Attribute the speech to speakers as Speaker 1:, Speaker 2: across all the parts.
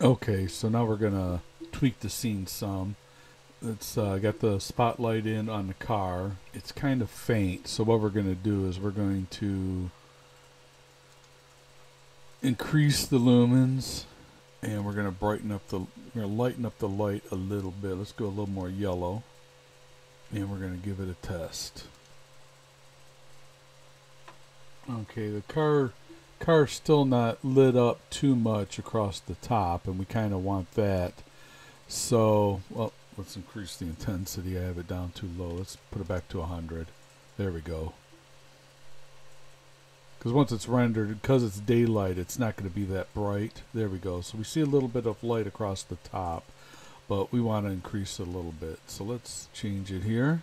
Speaker 1: Okay, so now we're gonna tweak the scene some. Let's got the spotlight in on the car. It's kind of faint, so what we're gonna do is we're going to increase the lumens, and we're gonna lighten up the light a little bit. Let's go a little more yellow, and we're gonna give it a test. Okay, the car's still not lit up too much across the top, and we kind of want that. So, well, let's increase the intensity. I have it down too low. Let's put it back to 100. There we go. Because once it's rendered, because it's daylight, it's not going to be that bright. There we go. So we see a little bit of light across the top, but we want to increase it a little bit. So let's change it here.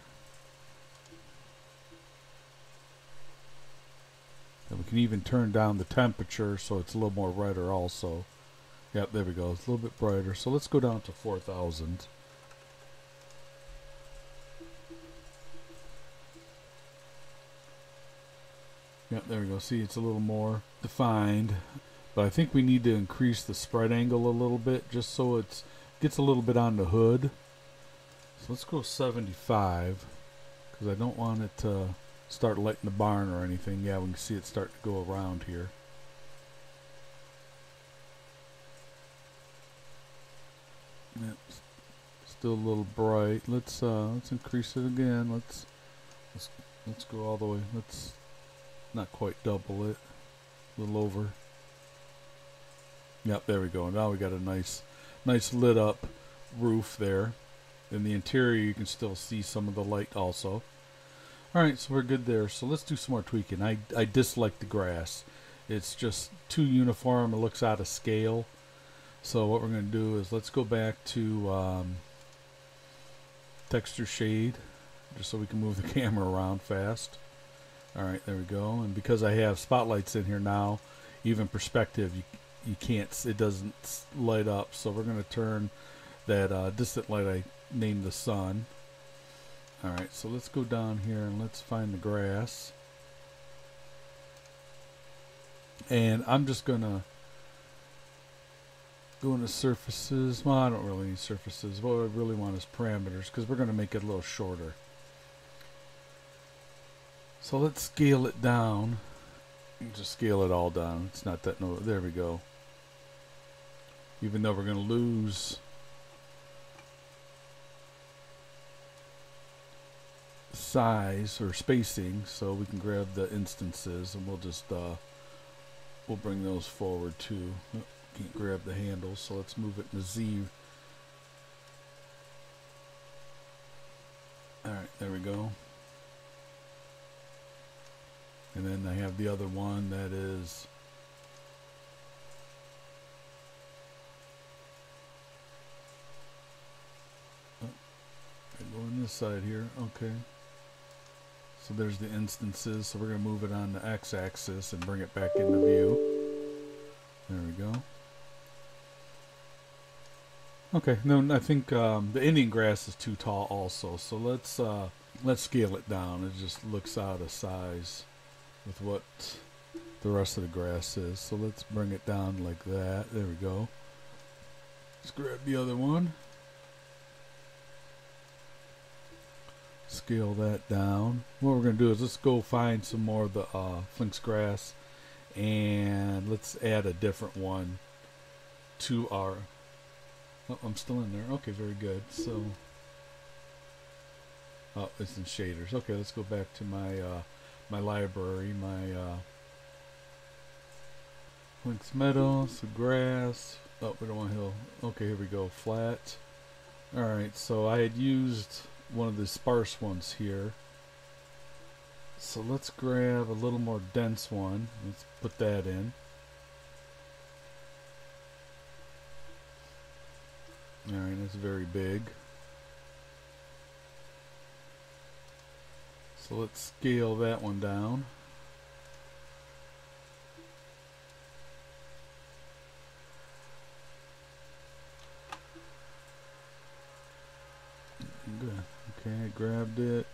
Speaker 1: And we can even turn down the temperature so it's a little more brighter also. Yep, there we go. It's a little bit brighter. So let's go down to 4,000. Yep, there we go. See, it's a little more defined. But I think we need to increase the spread angle a little bit just so it gets a little bit on the hood. So let's go 75 because I don't want it to start lighting the barn or anything. Yeah, we can see it start to go around here. Yep, still a little bright. Let's increase it again. Let's go all the way. Let's not quite double it. A little over. Yep, there we go. Now we got a nice lit up roof there. In the interior you can still see some of the light also. Alright, so we're good there. So let's do some more tweaking. I dislike the grass. It's just too uniform. It looks out of scale. So what we're going to do is let's go back to texture shade just so we can move the camera around fast. Alright, there we go. And because I have spotlights in here now, even perspective, you can't, it doesn't light up. So we're going to turn that distant light I named the sun. Alright, so let's go down here and let's find the grass. And I'm just going to go into surfaces. Well, I don't really need surfaces. What I really want is parameters because we're going to make it a little shorter. So let's scale it down. Just scale it all down. It's not that, no, there we go. Even though we're going to lose size or spacing, so we can grab the instances and we'll just we'll bring those forward too. Oh, can't grab the handles, so let's move it in the Z. Alright, there we go. And then I have the other one that is go on this side here. Okay. So there's the instances. So we're going to move it on the x-axis and bring it back into view. There we go. Okay. No, I think the Indian grass is too tall also. So let's scale it down. It just looks out of size with what the rest of the grass is. So let's bring it down like that. There we go. Let's grab the other one. Scale that down. What we're going to do is let's go find some more of the Flinks grass and let's add a different one to our, oh, I'm still in there. Okay, very good. So oh, it's in shaders. Okay, let's go back to my my library, my Flinks meadow, some grass. Oh, we don't want hill. Okay, here we go. Flat. Alright, so I had used one of the sparse ones here. So let's grab a little more dense one. Let's put that in. Alright, that's very big. So let's scale that one down. Good. Okay, I grabbed it.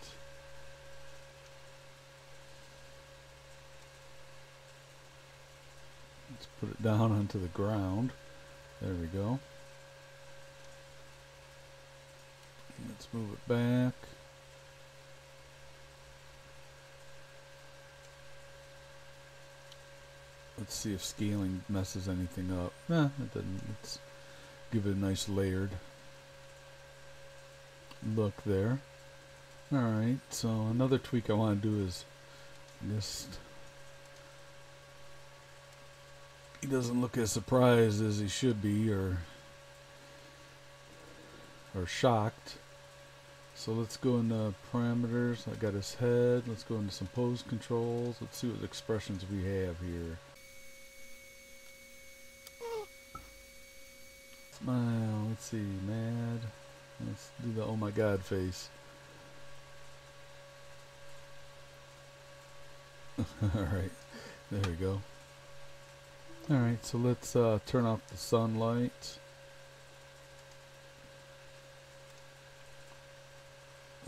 Speaker 1: Let's put it down onto the ground. There we go. Let's move it back. Let's see if scaling messes anything up. Nah, it doesn't. Let's give it a nice layered look there. Alright, so another tweak I want to do is just, he doesn't look as surprised as he should be, or shocked. So let's go into parameters. I got his head. Let's go into some pose controls. Let's see what expressions we have here. Smile. Let's see. Mad. Let's do the oh my god face. Alright. There we go. Alright, so let's turn off the sunlight.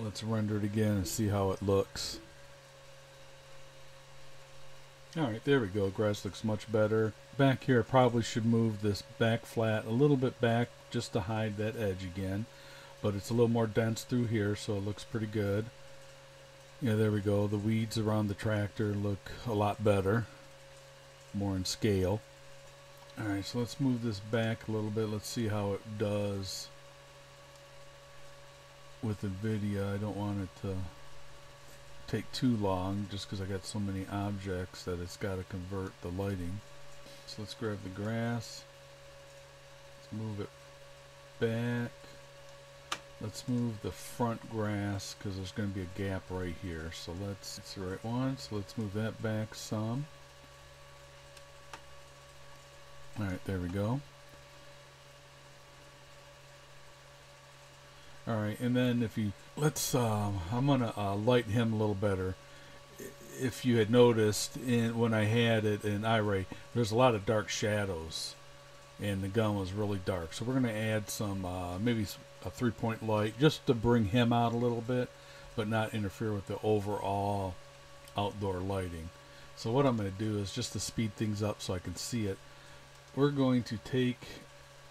Speaker 1: Let's render it again and see how it looks. Alright, there we go. Grass looks much better. Back here, I probably should move this back flat a little bit back just to hide that edge again. But it's a little more dense through here, so it looks pretty good. Yeah, there we go. The weeds around the tractor look a lot better. More in scale. Alright, so let's move this back a little bit. Let's see how it does with NVIDIA. I don't want it to take too long just because I got so many objects that it's got to convert the lighting. So let's grab the grass. Let's move it back. Let's move the front grass because there's going to be a gap right here. So it's the right one. So let's move that back some. Alright, there we go. Alright, and then if you, let's, I'm going to light him a little better. If you had noticed when I had it in iRay, there's a lot of dark shadows and the gun was really dark. So we're going to add some, maybe a 3-point light just to bring him out a little bit, but not interfere with the overall outdoor lighting. So what I'm going to do is just to speed things up so I can see it. We're going to take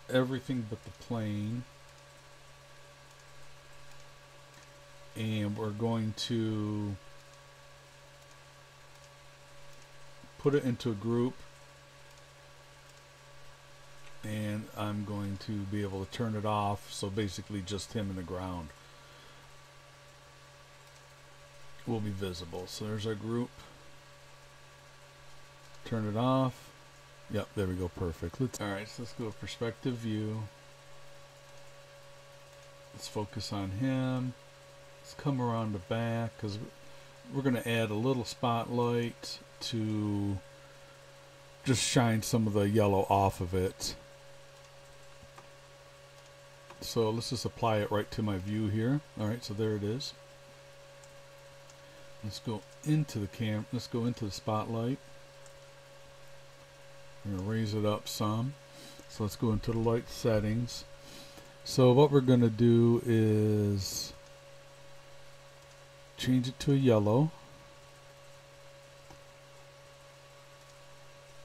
Speaker 1: everything but the plane and we're going to put it into a group, and I'm going to be able to turn it off, so basically just him in the ground will be visible. So there's our group. Turn it off. Yep, there we go, perfect. Alright, so let's go to perspective view. Let's focus on him. Let's come around the back because we're going to add a little spotlight to just shine some of the yellow off of it. So let's just apply it right to my view here. Alright, so there it is. Let's go into the let's go into the spotlight. I'm going to raise it up some. So let's go into the light settings. So what we're going to do is change it to a yellow.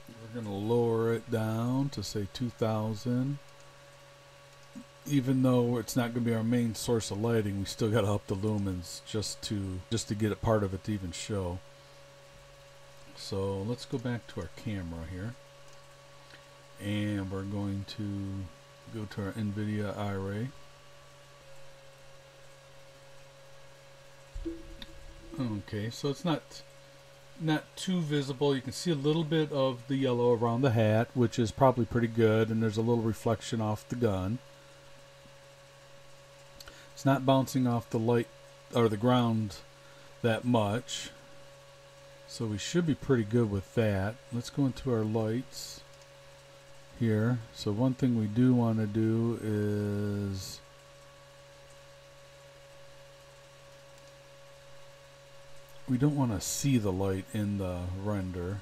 Speaker 1: We're going to lower it down to say 2000. Even though it's not going to be our main source of lighting, we still got to up the lumens just to get a part of it to even show. So let's go back to our camera here. And we're going to go to our NVIDIA iRay. Okay, so it's not too visible. You can see a little bit of the yellow around the hat, which is probably pretty good, and there's a little reflection off the gun. It's not bouncing off the light or the ground that much, so we should be pretty good with that. Let's go into our lights here. So one thing we do want to do is we don't want to see the light in the render.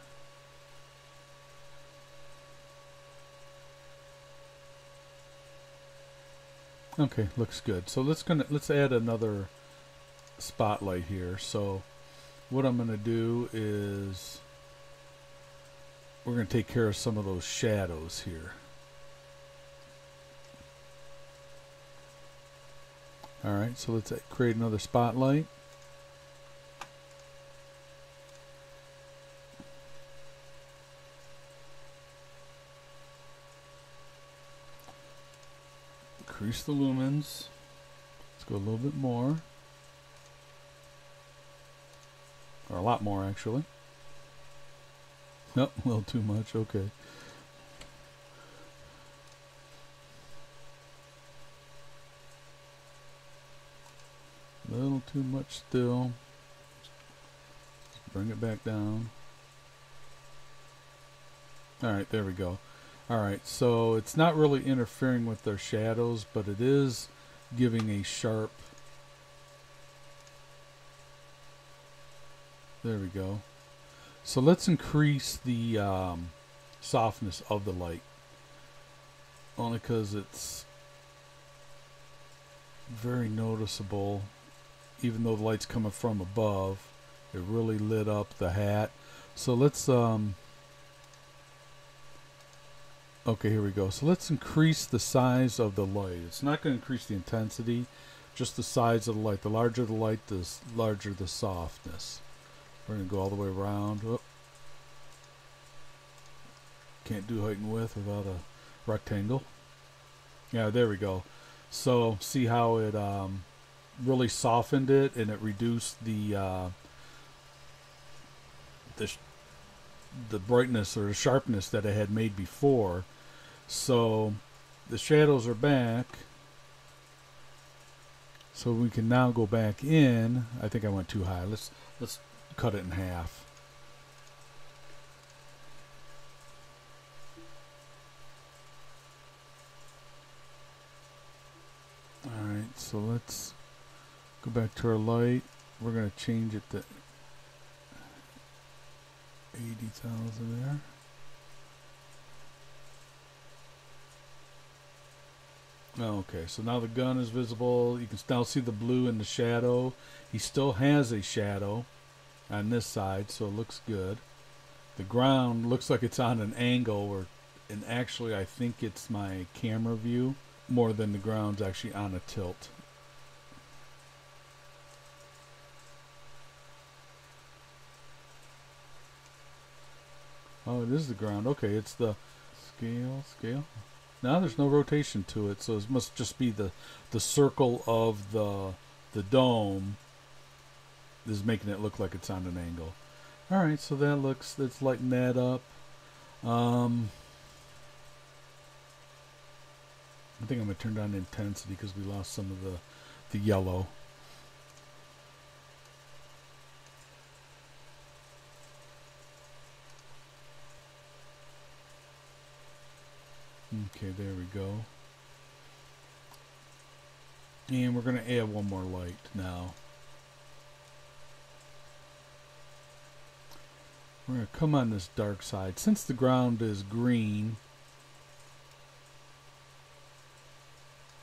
Speaker 1: Okay, looks good. So let's add another spotlight here. So what I'm going to do is we're going to take care of some of those shadows here. Alright, so let's create another spotlight. Increase the lumens. Let's go a little bit more. Or a lot more, actually. Nope, a little too much. Okay. A little too much still. Just bring it back down. Alright, there we go. Alright, so it's not really interfering with their shadows, but it is giving a sharp... There we go. So let's increase the softness of the light. Only because it's very noticeable. Even though the light's coming from above, it really lit up the hat. So let's... Okay, here we go. So let's increase the size of the light. It's not going to increase the intensity, just the size of the light. The larger the light, the larger the softness. We're going to go all the way around. Oh. Can't do height and width without a rectangle. Yeah, there we go. So see how it really softened it, and it reduced the brightness or the sharpness that it had made before. So the shadows are back. So we can now go back in. I think I went too high. Let's cut it in half. Alright, so let's go back to our light. We're going to change it to 80,000 there. Okay, so now the gun is visible. You can now see the blue in the shadow. He still has a shadow on this side, so it looks good. The ground looks like it's on an angle, and actually I think it's my camera view more than the ground's actually on a tilt. Oh, it is the ground. Okay, it's the scale. Now there's no rotation to it, so it must just be the circle of the dome is making it look like it's on an angle. All right, so let's lighten that up. I think I'm gonna turn down the intensity because we lost some of the yellow. Okay, there we go. And we're going to add one more light now. We're going to come on this dark side. Since the ground is green,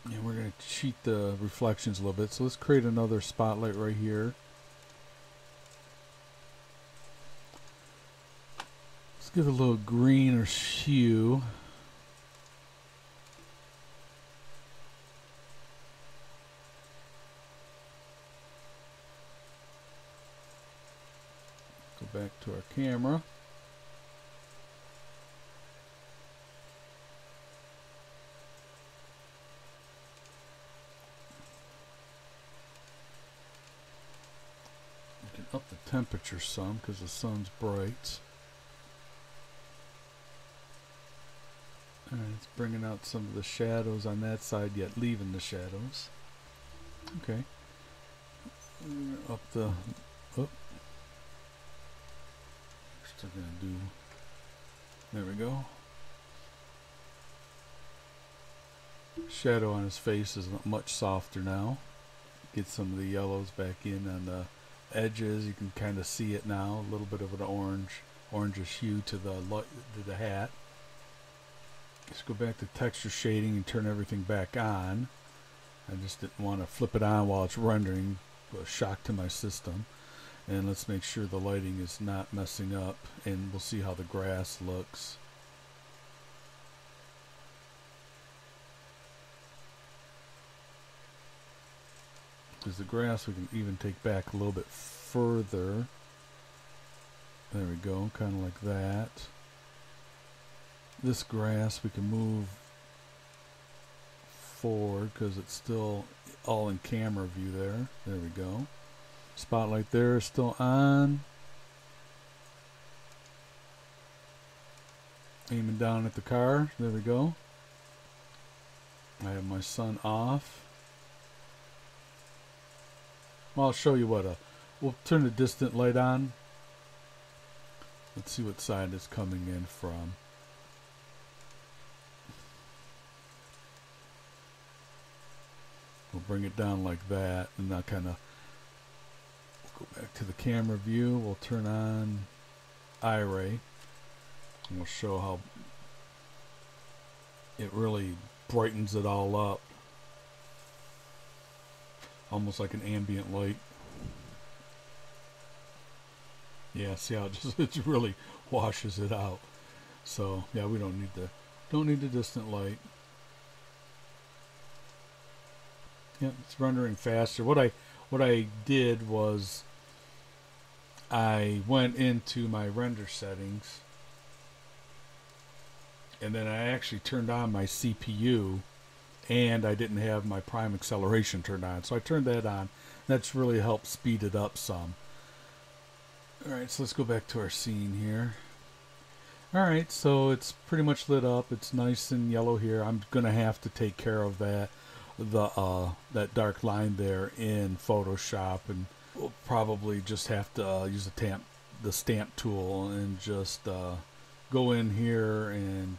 Speaker 1: and we're going to cheat the reflections a little bit. So let's create another spotlight right here. Let's give it a little greener hue. Go back to our camera. We can up the temperature some because the sun's bright. Alright, it's bringing out some of the shadows on that side, yet leaving the shadows. Okay. Up the... Oh. Still gonna do... There we go. Shadow on his face is much softer now. Get some of the yellows back in on the edges. You can kind of see it now. A little bit of an orangish hue to the hat. Let's go back to texture shading and turn everything back on. I just didn't want to flip it on while it's rendering. A shock to my system. And let's make sure the lighting is not messing up, and we'll see how the grass looks. is the grass we can even take back a little bit further. There we go, kind of like that. This grass we can move forward because it's still all in camera view there. There we go. Spotlight there is still on. Aiming down at the car. There we go. I have my sun off. Well, I'll show you what. We'll turn the distant light on. Let's see what side it's coming in from. We'll bring it down like that, and now kind of we'll go back to the camera view. We'll turn on iRay. And we'll show how it really brightens it all up. Almost like an ambient light. Yeah, see how it really washes it out. So yeah, we don't need the distant light. Yeah, it's rendering faster. What I did was I went into my render settings. And then I actually turned on my CPU, and I didn't have my prime acceleration turned on. So I turned that on. That's really helped speed it up some. Alright, so let's go back to our scene here. Alright, so it's pretty much lit up. It's nice and yellow here. I'm going to have to take care of that that dark line there in Photoshop, and we'll probably just have to use the stamp tool and just go in here and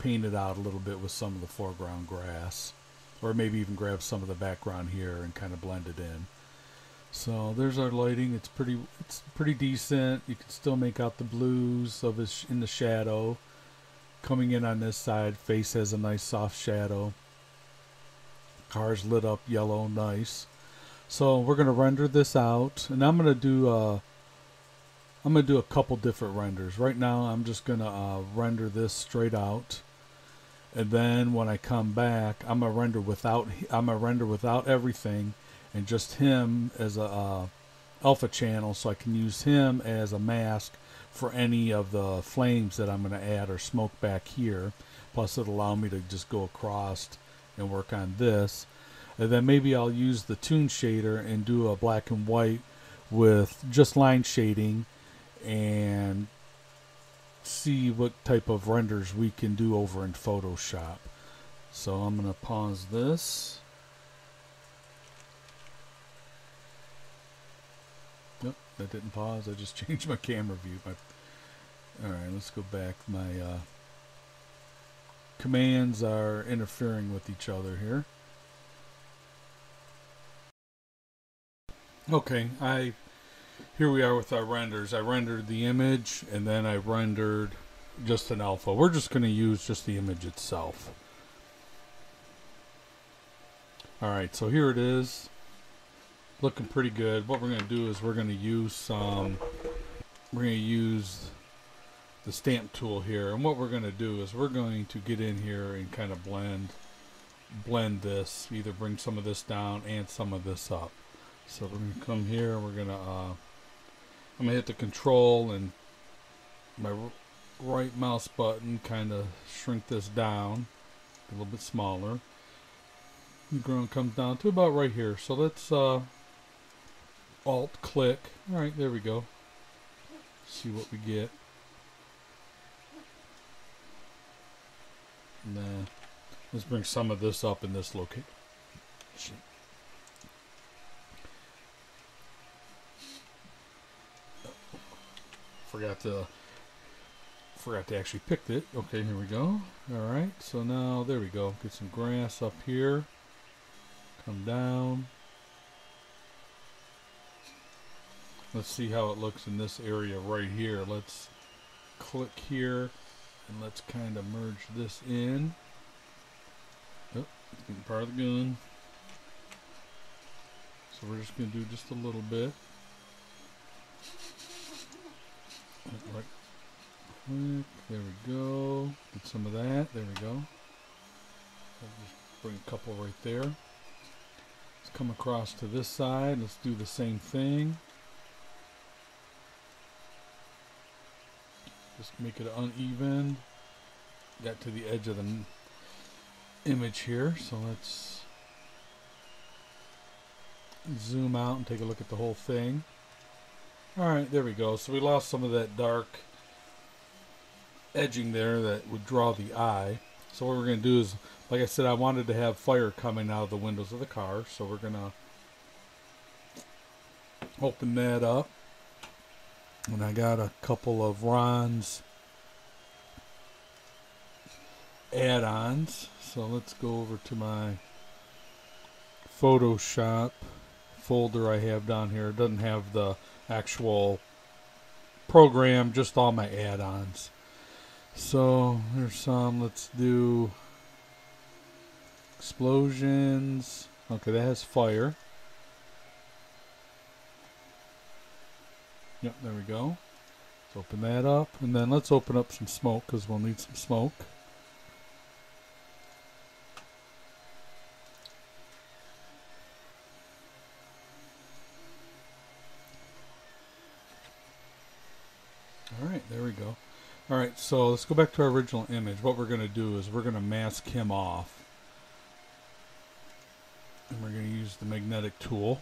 Speaker 1: paint it out a little bit with some of the foreground grass, or maybe even grab some of the background here and kind of blend it in. So there's our lighting. It's pretty decent. You can still make out the blues of his in the shadow coming in on this side. Face has a nice soft shadow. Car's lit up yellow, nice. So we're gonna render this out, and I'm gonna do a couple different renders. Right now I'm just gonna render this straight out, and then when I come back I'm gonna render without everything and just him as a alpha channel, so I can use him as a mask for any of the flames that I'm gonna add or smoke back here. Plus it'll allow me to just go across and work on this, and then maybe I'll use the toon shader and do a black and white with just line shading and see what type of renders we can do over in Photoshop. So I'm going to pause this. Nope, that didn't pause. I just changed my camera view. Alright, let's go back. My commands are interfering with each other here. Okay, here we are with our renders. I rendered the image, and then I rendered just an alpha. We're just going to use just the image itself. Alright, so here it is. Looking pretty good. What we're going to do is we're going to use the stamp tool here, and what we're going to do is we're going to get in here and kind of blend this, either bring some of this down and some of this up. So we're going to come here, we're going to I'm going to hit the control and my right mouse button, kind of shrink this down a little bit smaller. The ground comes down to about right here. So let's alt click. Alright, there we go. See what we get. And then let's bring some of this up in this location. Forgot to actually pick it. Okay, here we go. Alright, so now there we go. Get some grass up here. Come down. Let's see how it looks in this area right here. Let's click here and let's kind of merge this in. Oh, it's getting part of the gun. So we're just going to do just a little bit. Right click, there we go. Get some of that, there we go. I'll just bring a couple right there. Let's come across to this side. Let's do the same thing. Just make it uneven. Got to the edge of the image here, so let's zoom out and take a look at the whole thing. Alright, there we go. So we lost some of that dark edging there that would draw the eye. So what we're going to do is, like I said, I wanted to have fire coming out of the windows of the car, so we're going to open that up. And I got a couple of Ron's add-ons. So let's go over to my Photoshop folder I have down here. It doesn't have the actual program, just all my add-ons. So there's some. Let's do explosions. Okay, that has fire. Yep, there we go. Let's open that up, and then let's open up some smoke because we'll need some smoke. Alright, there we go. Alright, so let's go back to our original image. What we're going to do is we're going to mask him off. And we're going to use the magnetic tool.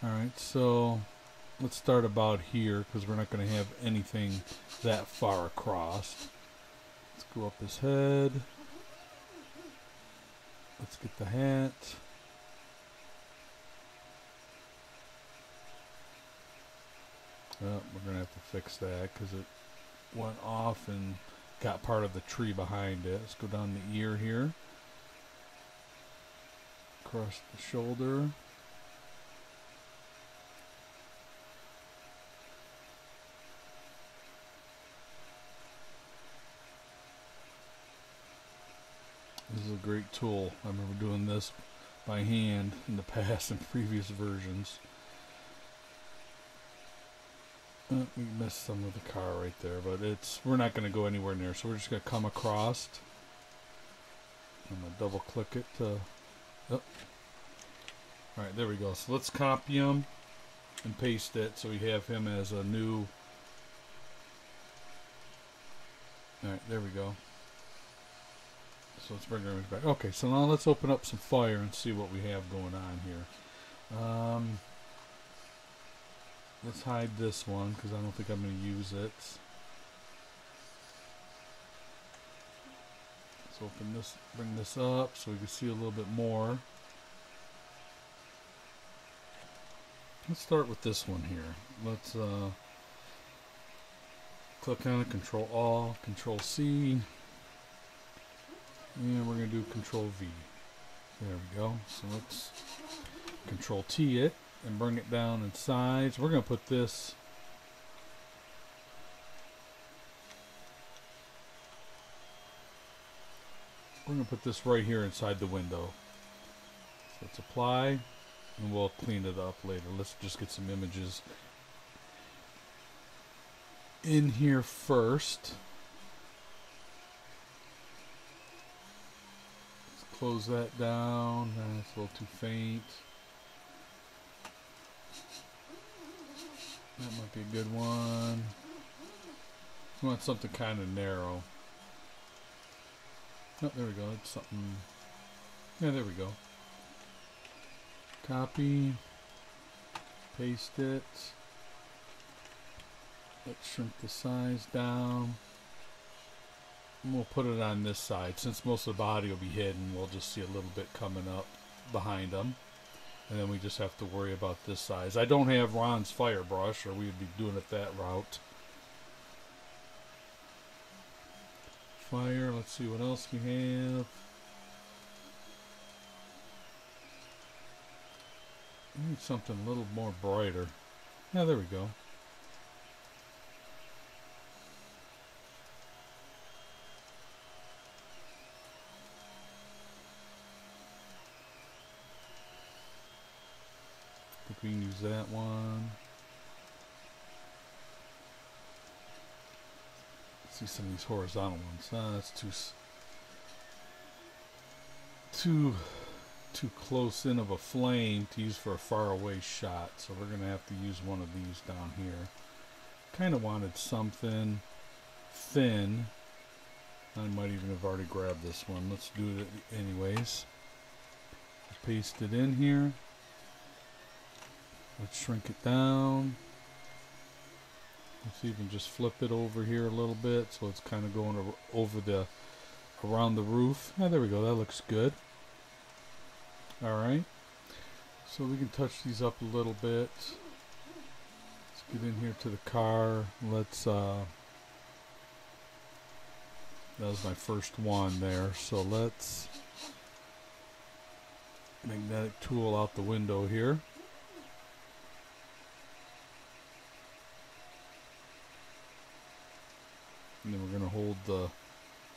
Speaker 1: Alright, so let's start about here because we're not going to have anything that far across. Let's go up his head. Let's get the hat. Oh, we're going to have to fix that because it went off and got part of the tree behind it. Let's go down the ear here. Across the shoulder. This is a great tool. I remember doing this by hand in the past in previous versions. We missed some of the car right there, but we're not going to go anywhere near, so we're just going to come across. I'm going to double click it to... Oh. Alright, there we go. So let's copy him and paste it so we have him as a new... Alright, there we go. So let's bring our image back. Okay, so now let's open up some fire and see what we have going on here. Let's hide this one because I don't think I'm going to use it. Let's open this, bring this up so we can see a little bit more. Let's start with this one here. Let's click on it, Control All, Control C, and we're going to do Control V. There we go. So let's Control T it and bring it down in size. We're going to put this right here inside the window. So let's apply and we'll clean it up later. Let's just get some images in here first. Let's close that down. That's a little too faint. That might be a good one. We want something kind of narrow. Oh, there we go. It's something. Yeah, there we go. Copy. Paste it. Let's shrink the size down. And we'll put it on this side. Since most of the body will be hidden, we'll just see a little bit coming up behind them. And then we just have to worry about this size. I don't have Ron's fire brush, or we would be doing it that route. Fire, let's see what else we have. We need something a little more brighter. Yeah, there we go. I think we can use that one. Let's see some of these horizontal ones. That's too... too close in of a flame to use for a far away shot, so we're gonna have to use one of these down here. Kind of wanted something thin. I might even have already grabbed this one. Let's do it anyways. Paste it in here. Let's shrink it down. Let's even just flip it over here a little bit so it's kind of going over the around the roof. Yeah, there we go. That looks good. Alright, so we can touch these up a little bit. Let's get in here to the car. Let's that was my first one there, so let's magnetic tool out the window here. And then we're going to hold the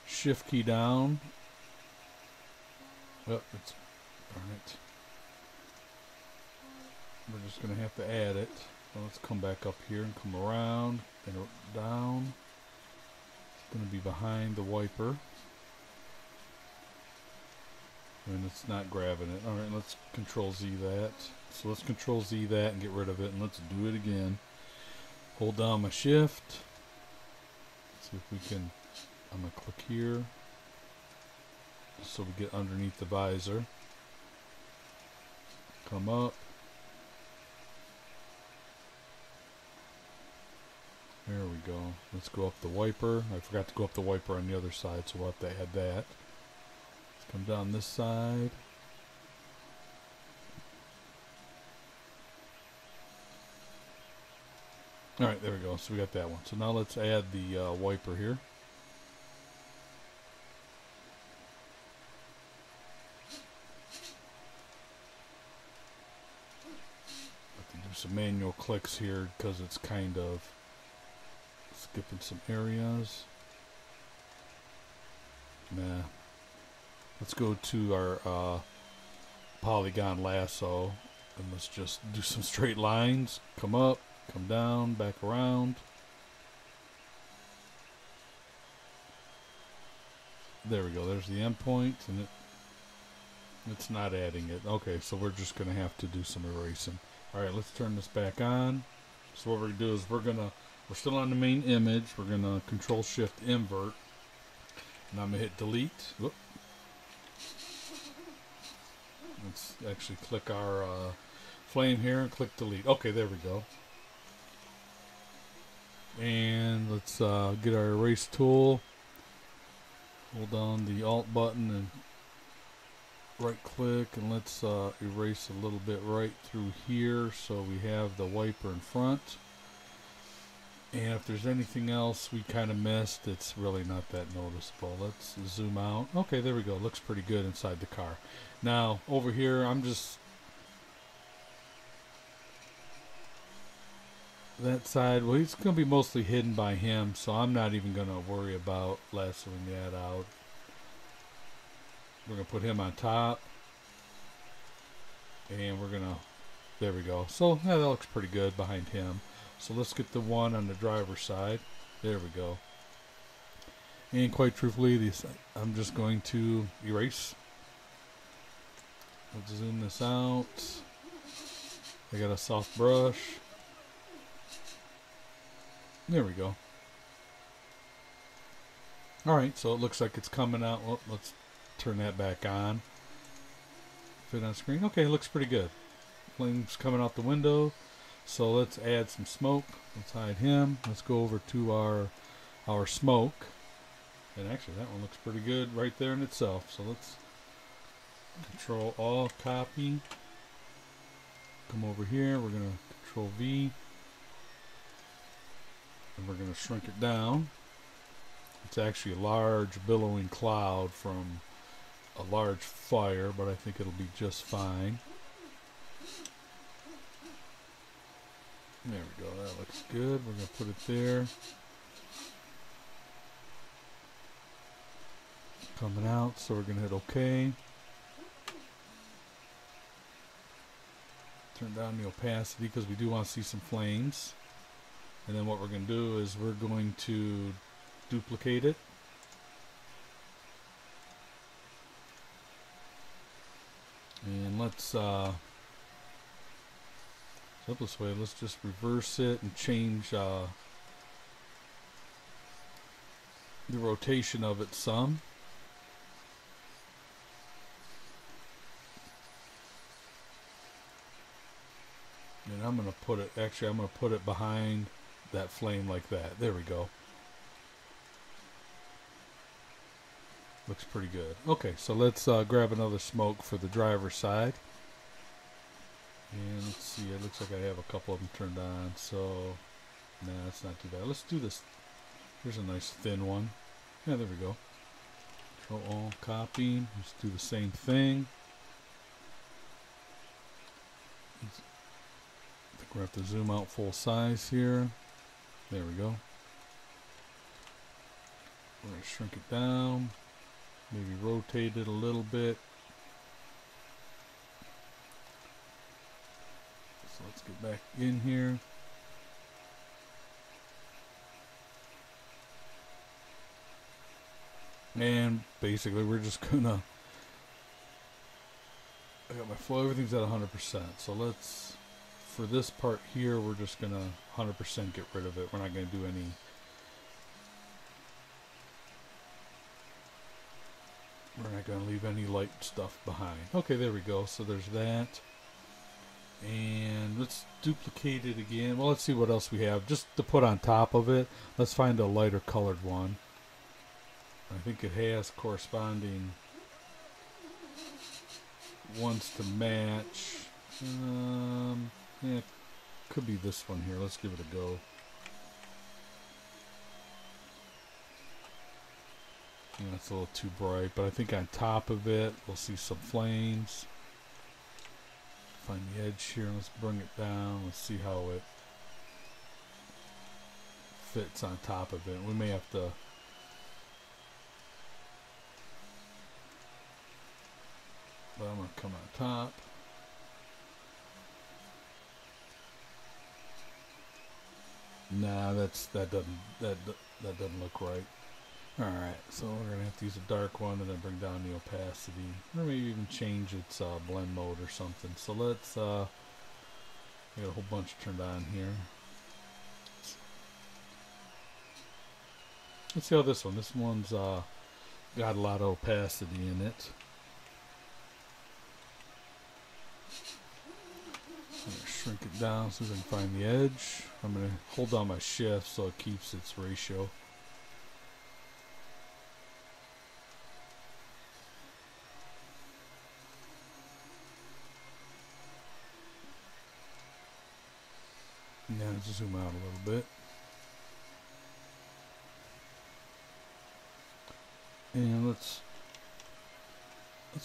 Speaker 1: shift key down. Oh, it's alright. We're just going to have to add it. So let's come back up here and come around and down. It's going to be behind the wiper. And it's not grabbing it. Alright, let's Control Z that. So let's Control Z that and get rid of it, and let's do it again. Hold down my shift. See if we can, I'm going to click here so we get underneath the visor. Come up. There we go. Let's go up the wiper. I forgot to go up the wiper on the other side, so we'll have to add that. Let's come down this side. Alright, there we go. So we got that one. So now let's add the wiper here. I have to do some manual clicks here because it's kind of skipping some areas. Nah. Let's go to our polygon lasso and let's just do some straight lines. Come up. Come down, back around. There we go. There's the end point, and it's not adding it. Okay, so we're just going to have to do some erasing. All right, let's turn this back on. So what we're going to do is we're still on the main image. We're going to Control Shift invert, and I'm going to hit delete. Whoop. Let's actually click our flame here and click delete. Okay, there we go. And let's get our erase tool. Hold down the Alt button and right click, and let's erase a little bit right through here so we have the wiper in front. And if there's anything else we kind of missed, it's really not that noticeable. Let's zoom out. Okay, there we go. Looks pretty good inside the car. Now over here, I'm just that side, well, it's going to be mostly hidden by him, so I'm not even going to worry about lassoing that out. We're going to put him on top, and we're going to, there we go. So yeah, that looks pretty good behind him. So let's get the one on the driver's side. There we go. And quite truthfully, I'm just going to erase. Let's zoom this out. I got a soft brush. There we go. Alright, so it looks like it's coming out. Well, let's turn that back on. Fit on screen. Okay, it looks pretty good. Flames coming out the window. So let's add some smoke. Let's hide him. Let's go over to our smoke. And actually that one looks pretty good right there in itself. So let's Control Alt, copy. Come over here. We're going to Control V. And we're going to shrink it down. It's actually a large billowing cloud from a large fire, but I think it'll be just fine. There we go. That looks good. We're going to put it there. Coming out, so we're going to hit OK. Turn down the opacity because we do want to see some flames. And then what we're going to do is we're going to duplicate it. let's simplest way, let's just reverse it and change the rotation of it some. And I'm going to put it, actually I'm going to put it behind that flame like that. There we go. Looks pretty good. Okay, so let's grab another smoke for the driver's side. And let's see, it looks like I have a couple of them turned on, so nah, that's not too bad. Let's do this. Here's a nice thin one. Yeah, there we go. Control all, copy. Let's do the same thing. I think we have to zoom out full size here. There we go. We're going to shrink it down. Maybe rotate it a little bit. So let's get back in here. And basically we're just gonna, I got my flow, everything's at 100%. So let's, for this part here, we're just gonna 100% get rid of it. We're not gonna do any, we're not gonna leave any light stuff behind. Okay, there we go. So there's that. And let's duplicate it again. Well, let's see what else we have just to put on top of it. Let's find a lighter colored one. I think it has corresponding ones to match. Yeah, could be this one here. Let's give it a go. Yeah, it's a little too bright, but I think on top of it we'll see some flames. Find the edge here. Let's bring it down. Let's see how it fits on top of it. We may have to, but I'm going to come on top. Nah, that doesn't look right. All right, so we're gonna have to use a dark one and then bring down the opacity, or maybe even change its blend mode or something. So let's I got a whole bunch turned on here. Let's see how this one's got a lot of opacity in it. I'm gonna shrink it down so we can find the edge. I'm gonna hold down my shift so it keeps its ratio. Now let's zoom out a little bit. And let's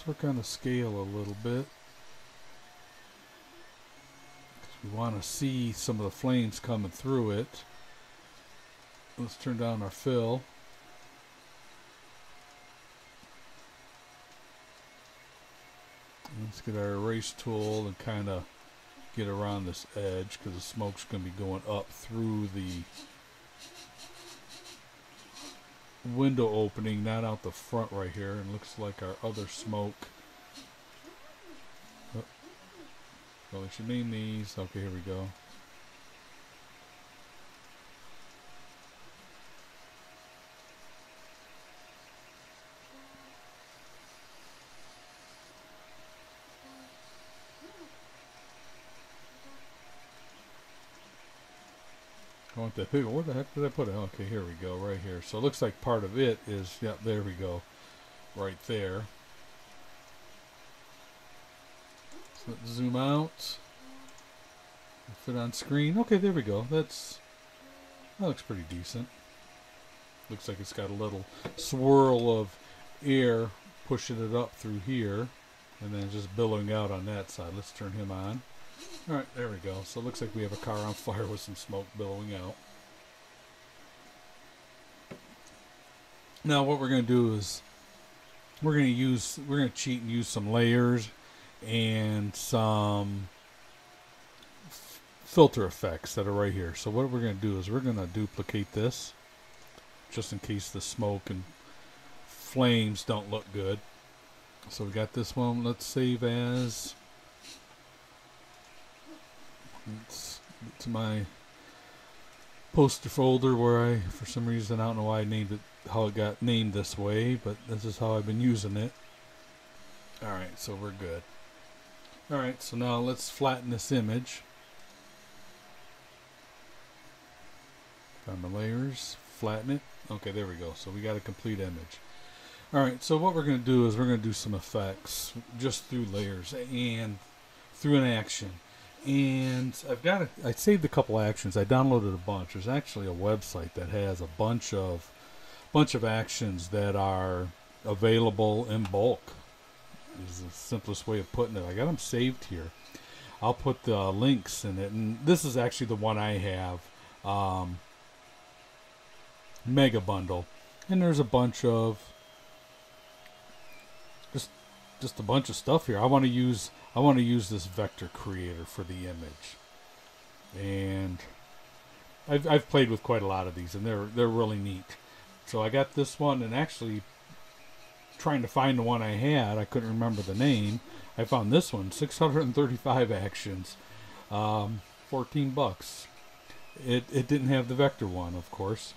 Speaker 1: work on the scale a little bit. We want to see some of the flames coming through it. Let's turn down our fill. Let's get our erase tool and kind of get around this edge because the smoke's going to be going up through the window opening, not out the front right here. And looks like our other smoke. Oh, well, we should name these. Okay, here we go. I want that big. Where the heck did I put it? Okay, here we go, right here. So it looks like part of it is, yeah, there we go, right there. So let's zoom out. Fit on screen. Okay, there we go. That looks pretty decent. Looks like it's got a little swirl of air pushing it up through here, and then just billowing out on that side. Let's turn him on. Alright, there we go. So it looks like we have a car on fire with some smoke billowing out. Now what we're going to do is we're going to cheat and use some layers and some filter effects that are right here. So what we're going to do is we're going to duplicate this just in case the smoke and flames don't look good. So we got this one. Let's save as It's to my poster folder where I, for some reason, I don't know why I named it, how it got named this way, but this is how I've been using it. Alright, so we're good. Alright, so now let's flatten this image. Find my layers, flatten it. Okay, there we go. So we got a complete image. Alright, so what we're going to do is we're going to do some effects just through layers and through an action. And I saved a couple actions. I downloaded a bunch. There's actually a website that has a bunch of actions that are available in bulk. Is the simplest way of putting it. I got them saved here. I'll put the links in it, and this is actually the one I have, Mega Bundle, and there's a bunch of just a bunch of stuff here. I want to use this vector creator for the image, and I've played with quite a lot of these, and they're really neat. So I got this one, and actually trying to find the one I had, I couldn't remember the name. I found this one, 635 actions, $14. It didn't have the vector one, of course,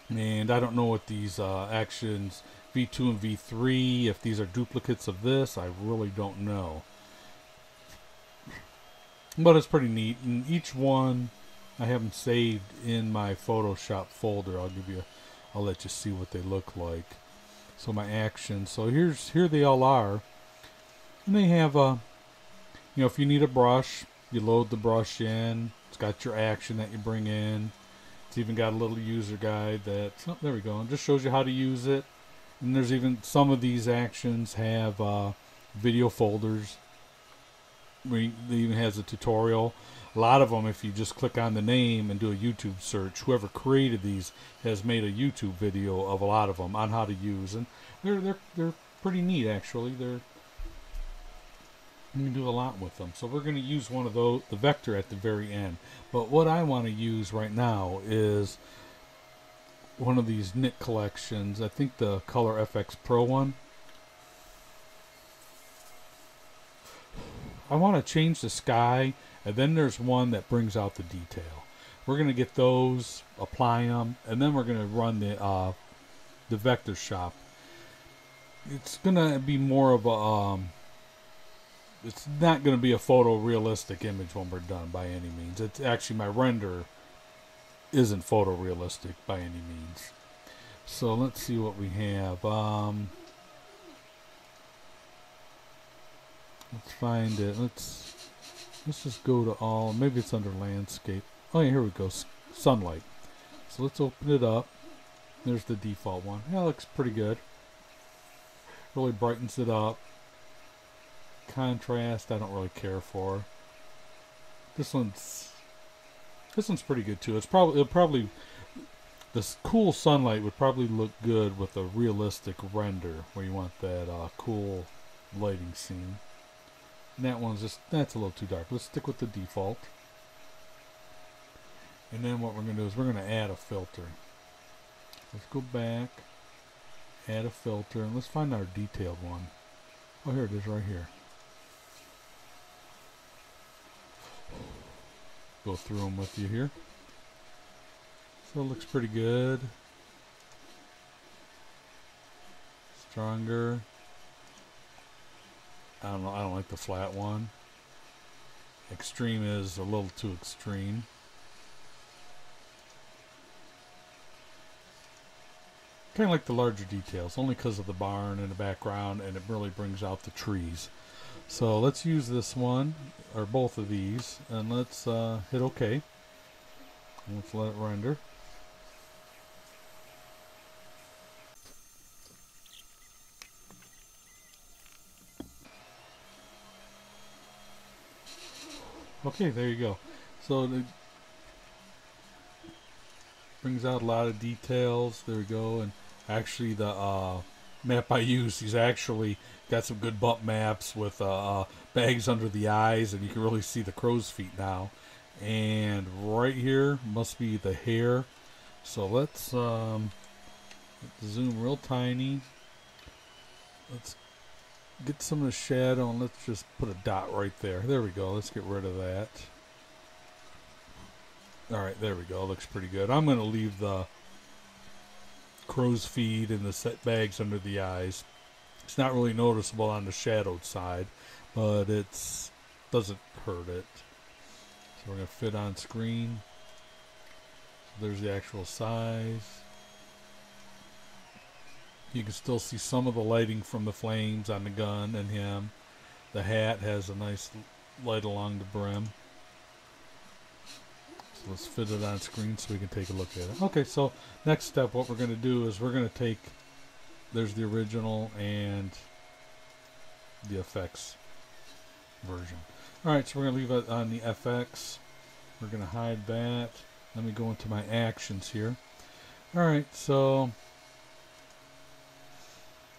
Speaker 1: and I don't know what these actions V2 and V3, if these are duplicates of this, I really don't know. But it's pretty neat, and each one I have them saved in my Photoshop folder. I'll let you see what they look like. So my actions. So here they all are, and they have if you need a brush, you load the brush in. It's got your action that you bring in. It's even got a little user guide that there we go. It just shows you how to use it. And there's even some of these actions have video folders. It even has a tutorial. A lot of them, if you just click on the name and do a YouTube search, whoever created these has made a YouTube video of a lot of them on how to use, and they're pretty neat actually. You can do a lot with them. So we're going to use one of those, the vector, at the very end. But what I want to use right now is one of these Nik collections. I think the Color FX Pro one. I want to change the sky, and then there's one that brings out the detail. We're going to get those, apply them, and then we're going to run the vector shop. It's going to be more of a it's not going to be a photorealistic image when we're done by any means. It's actually, my render isn't photorealistic by any means. So let's see what we have. Let's find it. Let's just go to all. Maybe it's under landscape. Oh yeah, here we go. Sunlight. So let's open it up. There's the default one. Yeah, it looks pretty good. Really brightens it up. Contrast, I don't really care for. This one's pretty good too. This cool sunlight would probably look good with a realistic render where you want that cool lighting scene. And that one's that's a little too dark. Let's stick with the default. And then what we're going to do is we're going to add a filter. Let's go back, add a filter, and let's find our detailed one. Oh, here it is right here. Go through them with you here. So it looks pretty good. Stronger. I don't know, I don't like the flat one. Extreme is a little too extreme. Kind of like the larger details, only because of the barn in the background, and it really brings out the trees. So let's use this one, or both of these, and let's hit OK. Let's let it render. Okay, there you go. So it brings out a lot of details. There we go. And actually the map I used, he's actually got some good bump maps with bags under the eyes, and you can really see the crow's feet now. And right here must be the hair. So let's zoom real tiny. Let's get some of the shadow, and let's just put a dot right there. There we go. Let's get rid of that. Alright, there we go. Looks pretty good. I'm going to leave the crow's feet and the set bags under the eyes. It's not really noticeable on the shadowed side, but it's doesn't hurt it. So we're going to fit on screen. So there's the actual size. You can still see some of the lighting from the flames on the gun and him. The hat has a nice light along the brim. So let's fit it on screen so we can take a look at it. Okay, so next step, what we're going to do is we're going to take, there's the original and the FX version. Alright, so we're going to leave it on the FX. We're going to hide that. Let me go into my actions here. Alright, so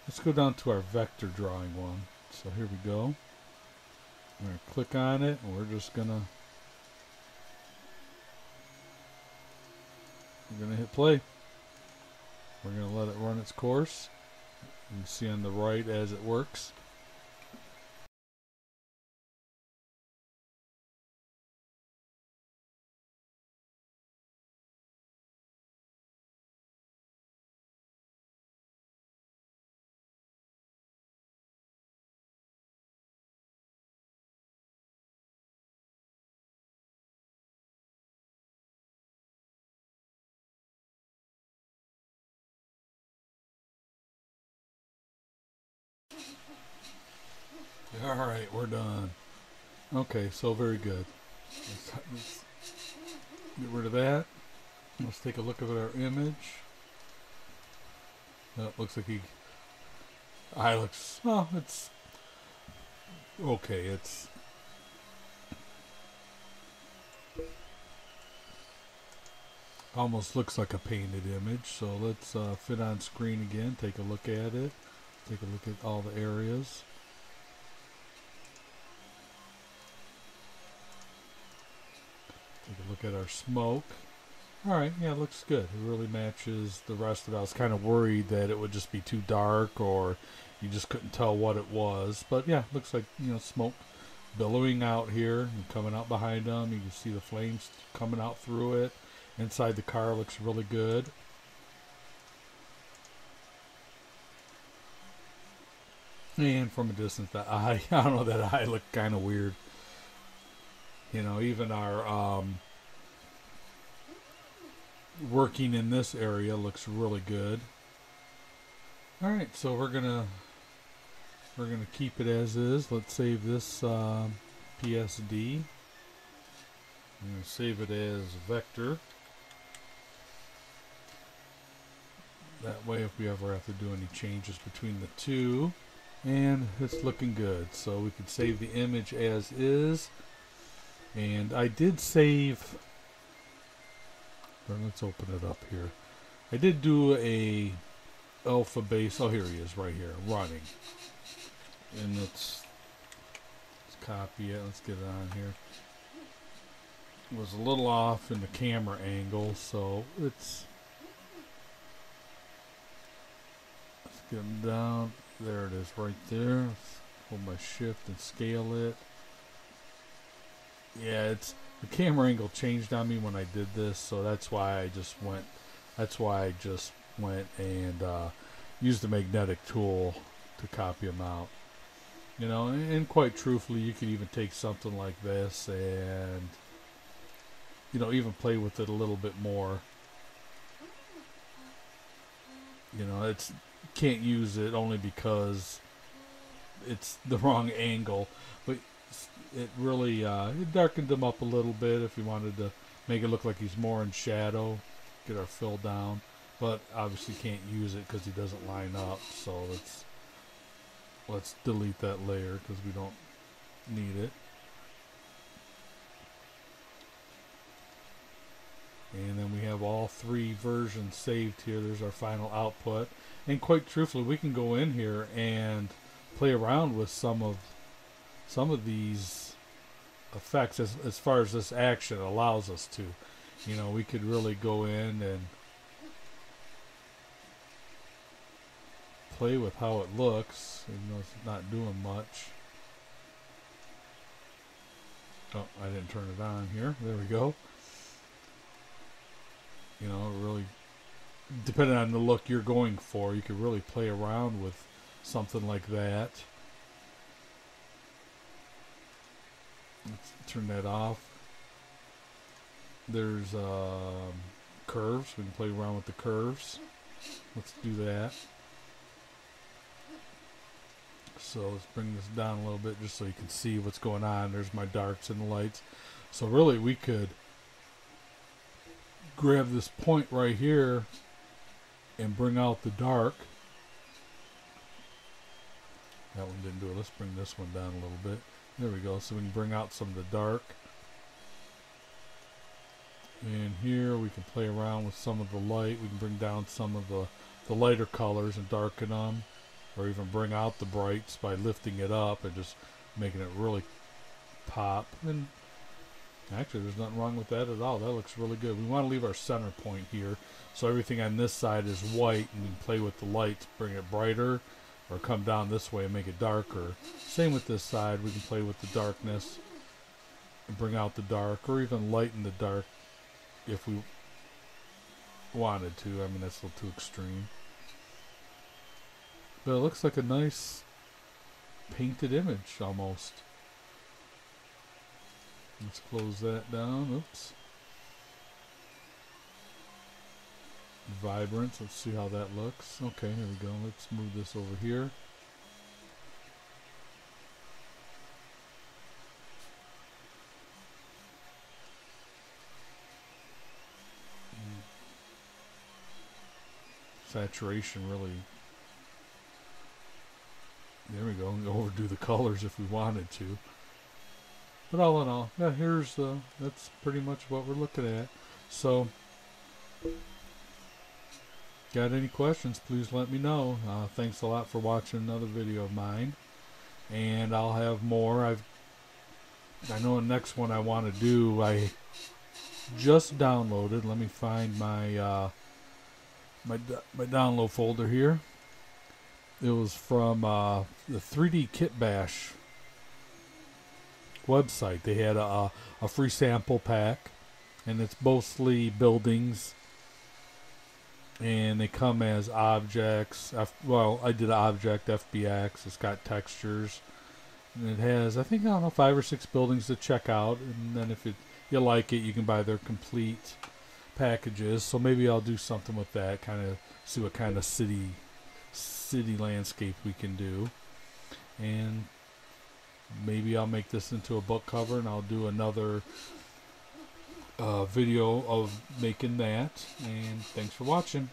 Speaker 1: let's go down to our vector drawing one. So here we go. I'm going to click on it, and we're going to hit play. We're going to let it run its course. You can see on the right as it works. Alright, we're done. Okay, so very good. Let's get rid of that. Let's take a look at our image. That looks like eye looks, well, it's okay. It's almost looks like a painted image. So let's fit on screen again, take a look at it. Take a look at all the areas. Take a look at our smoke. Alright, yeah, it looks good. It really matches the rest of it. I was kind of worried that it would just be too dark or you just couldn't tell what it was. But yeah, it looks like, you know, smoke billowing out here and coming out behind them. You can see the flames coming out through it. Inside the car looks really good. And from a distance, that eye, I don't know, that eye looked kind of weird. You know, even our working in this area looks really good. All right, so we're gonna keep it as is. Let's save this PSD. I'm gonna save it as vector. That way, if we ever have to do any changes between the two, and it's looking good. So we could save the image as is. And I did save, let's open it up here. I did do a alpha base, oh here he is right here, running. And let's copy it, let's get it on here. It was a little off in the camera angle, so let's get him down. There it is right there. Let's hold my shift and scale it. Yeah, it's the camera angle changed on me when I did this, so that's why I just went and used the magnetic tool to copy them out. You know, and quite truthfully, you could even take something like this and, you know, even play with it a little bit more. You know, can't use it only because it's the wrong angle, but it really it darkened him up a little bit if you wanted to make it look like he's more in shadow, get our fill down, but obviously can't use it because he doesn't line up. So let's delete that layer because we don't need it. And then we have all three versions saved here. There's our final output, and quite truthfully, we can go in here and play around with some of these effects as far as this action allows us to. You know, we could really go in and play with how it looks, even though it's not doing much. Oh, I didn't turn it on here. There we go. You know, really, depending on the look you're going for, you could really play around with something like that. Let's turn that off. There's curves. We can play around with the curves. Let's do that. So let's bring this down a little bit just so you can see what's going on. There's my darks and the lights. So really we could grab this point right here and bring out the dark. That one didn't do it. Let's bring this one down a little bit. There we go. So we can bring out some of the dark. And here we can play around with some of the light. We can bring down some of the lighter colors and darken them. Or even bring out the brights by lifting it up and just making it really pop. And actually, there's nothing wrong with that at all. That looks really good. We want to leave our center point here, so everything on this side is white, and we can play with the lights, bring it brighter, or come down this way and make it darker. Same with this side. We can play with the darkness and bring out the dark, or even lighten the dark if we wanted to. I mean, that's a little too extreme. But it looks like a nice painted image almost. Let's close that down. Oops. Vibrance. Let's see how that looks. Okay, here we go. Let's move this over here. Saturation really. There we go. We can overdo the colors if we wanted to. But all in all, yeah, that's pretty much what we're looking at. So, got any questions, please let me know. Thanks a lot for watching another video of mine. And I'll have more. I know the next one I want to do, I just downloaded. Let me find my my download folder here. It was from the 3D Kit Bash website. They had a free sample pack, and it's mostly buildings, and they come as objects. Well, I did object FBX. It's got textures, and it has, I think, I don't know, 5 or 6 buildings to check out, and then if you like it, you can buy their complete packages. So maybe I'll do something with that, kind of see what kind of city landscape we can do, and maybe I'll make this into a book cover, and I'll do another video of making that. And thanks for watching.